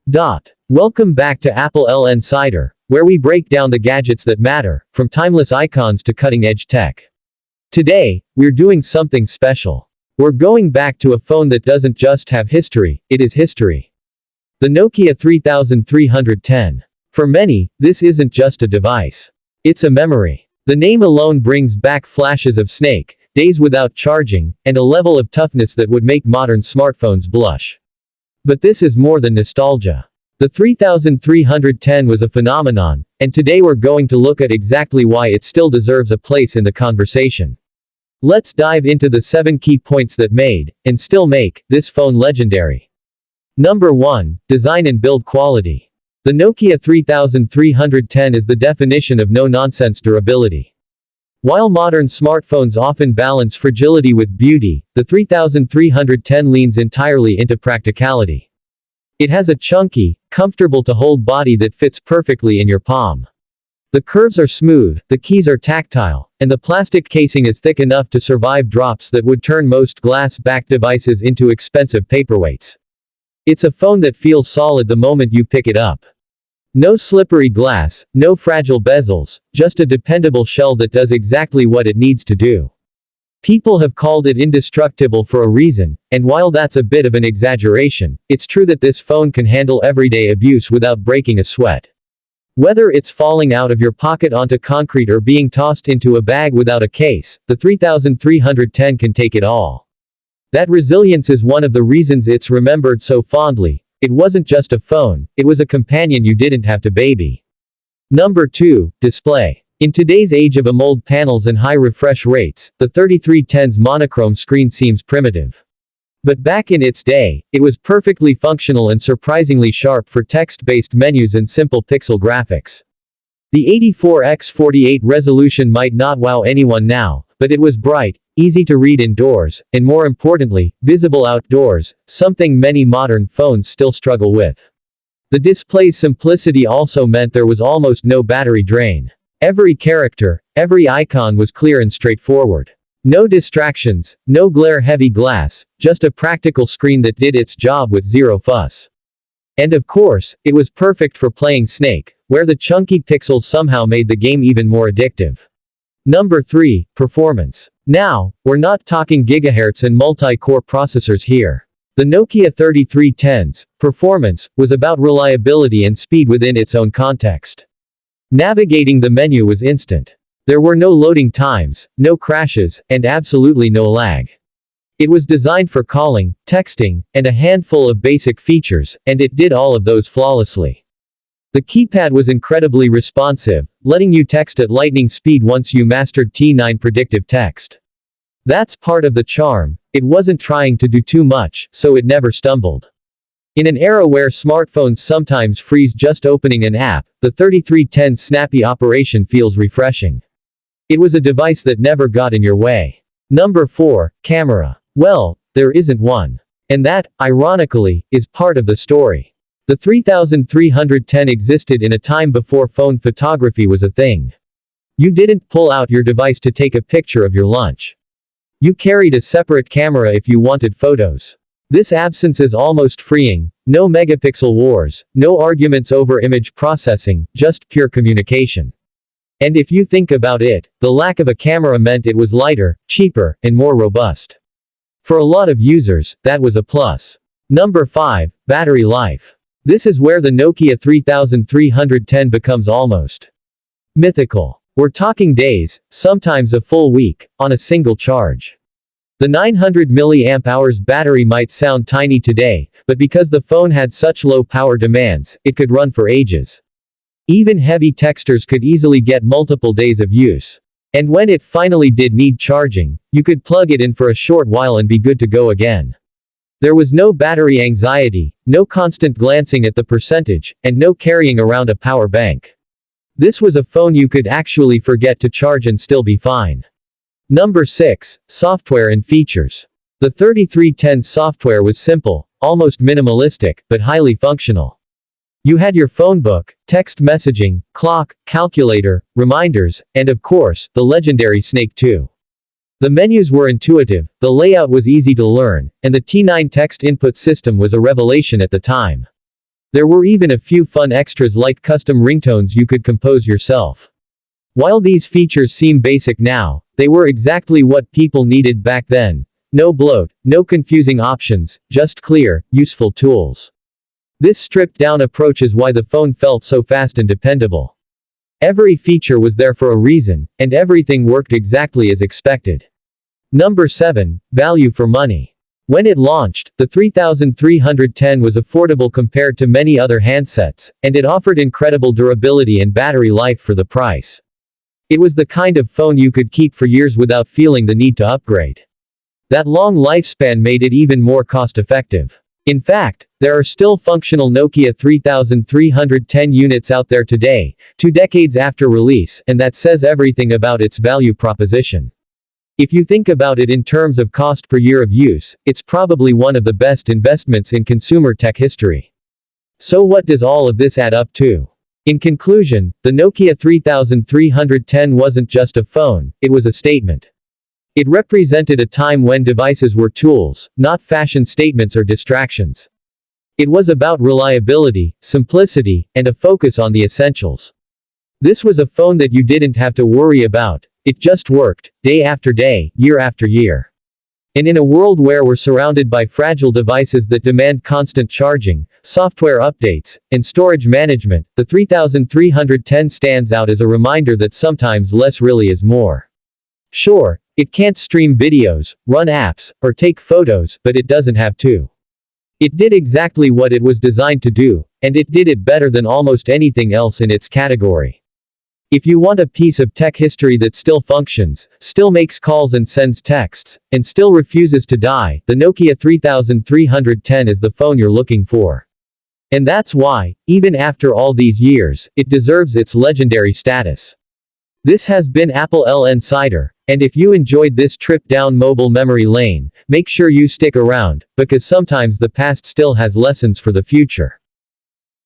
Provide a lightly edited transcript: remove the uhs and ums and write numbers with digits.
Welcome back to applelnsider, where we break down the gadgets that matter, from timeless icons to cutting-edge tech. Today, we're doing something special. We're going back to a phone that doesn't just have history, it is history. The Nokia 3310. For many, this isn't just a device. It's a memory. The name alone brings back flashes of Snake, days without charging, and a level of toughness that would make modern smartphones blush. But this is more than nostalgia. The 3310 was a phenomenon, and today we're going to look at exactly why it still deserves a place in the conversation. Let's dive into the 7 key points that made, and still make, this phone legendary. Number 1. Design and build quality. The Nokia 3310 is the definition of no-nonsense durability. While modern smartphones often balance fragility with beauty, the 3310 leans entirely into practicality. It has a chunky, comfortable-to-hold body that fits perfectly in your palm. The curves are smooth, the keys are tactile, and the plastic casing is thick enough to survive drops that would turn most glass-backed devices into expensive paperweights. It's a phone that feels solid the moment you pick it up. No slippery glass, no fragile bezels, just a dependable shell that does exactly what it needs to do. People have called it indestructible for a reason, and while that's a bit of an exaggeration, it's true that this phone can handle everyday abuse without breaking a sweat. Whether it's falling out of your pocket onto concrete or being tossed into a bag without a case, the 3310 can take it all. That resilience is one of the reasons it's remembered so fondly. It wasn't just a phone, it was a companion you didn't have to baby. Number 2. Display. In today's age of AMOLED panels and high refresh rates, the 3310's monochrome screen seems primitive. But back in its day, it was perfectly functional and surprisingly sharp for text-based menus and simple pixel graphics. The 84x48 resolution might not wow anyone now, but it was bright, easy to read indoors, and more importantly, visible outdoors, something many modern phones still struggle with. The display's simplicity also meant there was almost no battery drain. Every character, every icon was clear and straightforward. No distractions, no glare-heavy glass, just a practical screen that did its job with zero fuss. And of course, it was perfect for playing Snake, where the chunky pixels somehow made the game even more addictive. Number 3. Performance. Now, we're not talking gigahertz and multi-core processors here. The Nokia 3310's performance was about reliability and speed within its own context. Navigating the menu was instant. There were no loading times, no crashes, and absolutely no lag. It was designed for calling, texting, and a handful of basic features, and it did all of those flawlessly. The keypad was incredibly responsive, letting you text at lightning speed once you mastered T9 predictive text. That's part of the charm. It wasn't trying to do too much, so it never stumbled. In an era where smartphones sometimes freeze just opening an app, the 3310's snappy operation feels refreshing. It was a device that never got in your way. Number 4. Camera. Well, there isn't one. And that, ironically, is part of the story. The 3310 existed in a time before phone photography was a thing. You didn't pull out your device to take a picture of your lunch. You carried a separate camera if you wanted photos. This absence is almost freeing. No megapixel wars, no arguments over image processing, just pure communication. And if you think about it, the lack of a camera meant it was lighter, cheaper, and more robust. For a lot of users, that was a plus. Number 5. Battery life. This is where the Nokia 3310 becomes almost mythical. We're talking days, sometimes a full week, on a single charge. The 900 mAh battery might sound tiny today, but because the phone had such low power demands, it could run for ages. Even heavy texters could easily get multiple days of use. And when it finally did need charging, you could plug it in for a short while and be good to go again. There was no battery anxiety, no constant glancing at the percentage, and no carrying around a power bank. This was a phone you could actually forget to charge and still be fine. Number 6. Software and features. The 3310's software was simple, almost minimalistic, but highly functional. You had your phone book, text messaging, clock, calculator, reminders, and of course, the legendary Snake 2. The menus were intuitive, the layout was easy to learn, and the T9 text input system was a revelation at the time. There were even a few fun extras like custom ringtones you could compose yourself. While these features seem basic now, they were exactly what people needed back then. No bloat, no confusing options, just clear, useful tools. This stripped-down approach is why the phone felt so fast and dependable. Every feature was there for a reason, and everything worked exactly as expected. Number 7. Value for money. When it launched, the 3310 was affordable compared to many other handsets, and it offered incredible durability and battery life for the price. It was the kind of phone you could keep for years without feeling the need to upgrade. That long lifespan made it even more cost-effective. In fact, there are still functional Nokia 3310 units out there today, 2 decades after release, and that says everything about its value proposition. If you think about it in terms of cost per year of use, it's probably one of the best investments in consumer tech history. So what does all of this add up to? In conclusion, the Nokia 3310 wasn't just a phone, it was a statement. It represented a time when devices were tools, not fashion statements or distractions. It was about reliability, simplicity, and a focus on the essentials. This was a phone that you didn't have to worry about, it just worked, day after day, year after year. And in a world where we're surrounded by fragile devices that demand constant charging, software updates, and storage management, the 3310 stands out as a reminder that sometimes less really is more. Sure, it can't stream videos, run apps, or take photos, but it doesn't have to. It did exactly what it was designed to do, and it did it better than almost anything else in its category. If you want a piece of tech history that still functions, still makes calls and sends texts, and still refuses to die, the Nokia 3310 is the phone you're looking for. And that's why, even after all these years, it deserves its legendary status. This has been applelnsider, and if you enjoyed this trip down mobile memory lane, make sure you stick around, because sometimes the past still has lessons for the future.